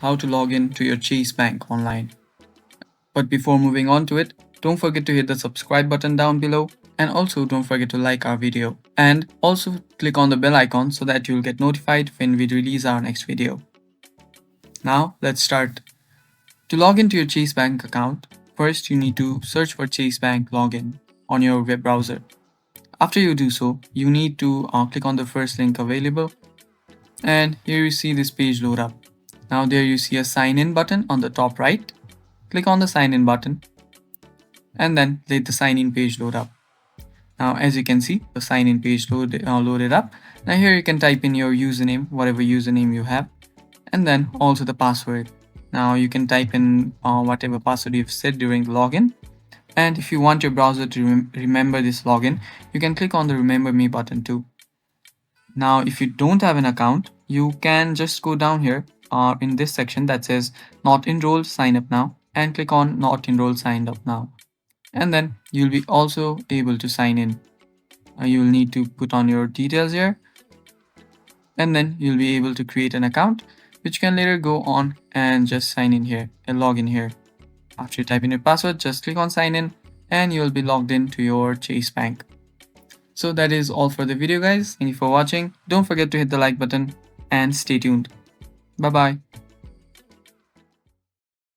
how to log in to your Chase Bank online. But before moving on to it, don't forget to hit the subscribe button down below, and also don't forget to like our video, and also click on the bell icon so that you'll get notified when we release our next video. Now let's start. To log into your Chase Bank account, first you need to search for Chase Bank login on your web browser. After you do so, you need to click on the first link available, and here you see this page load up. Now there you see a sign in button on the top right. Click on the sign in button and then let the sign in page load up. Now as you can see, the sign in page loaded up. Now here you can type in your username, whatever username you have, and then also the password. Now you can type in whatever password you've set during the login. And if you want your browser to remember this login, you can click on the remember me button too. Now if you don't have an account, you can just go down here in this section that says not enrolled, sign up now, and click on not enrolled, signed up now, and then you'll be also able to sign in. You'll need to put on your details here, and then you'll be able to create an account which can later go on and just sign in here and log in here. After you type in your password, just click on sign in and you'll be logged in to your Chase Bank. So that is all for the video guys. Thank you for watching. Don't forget to hit the like button and stay tuned. Bye bye.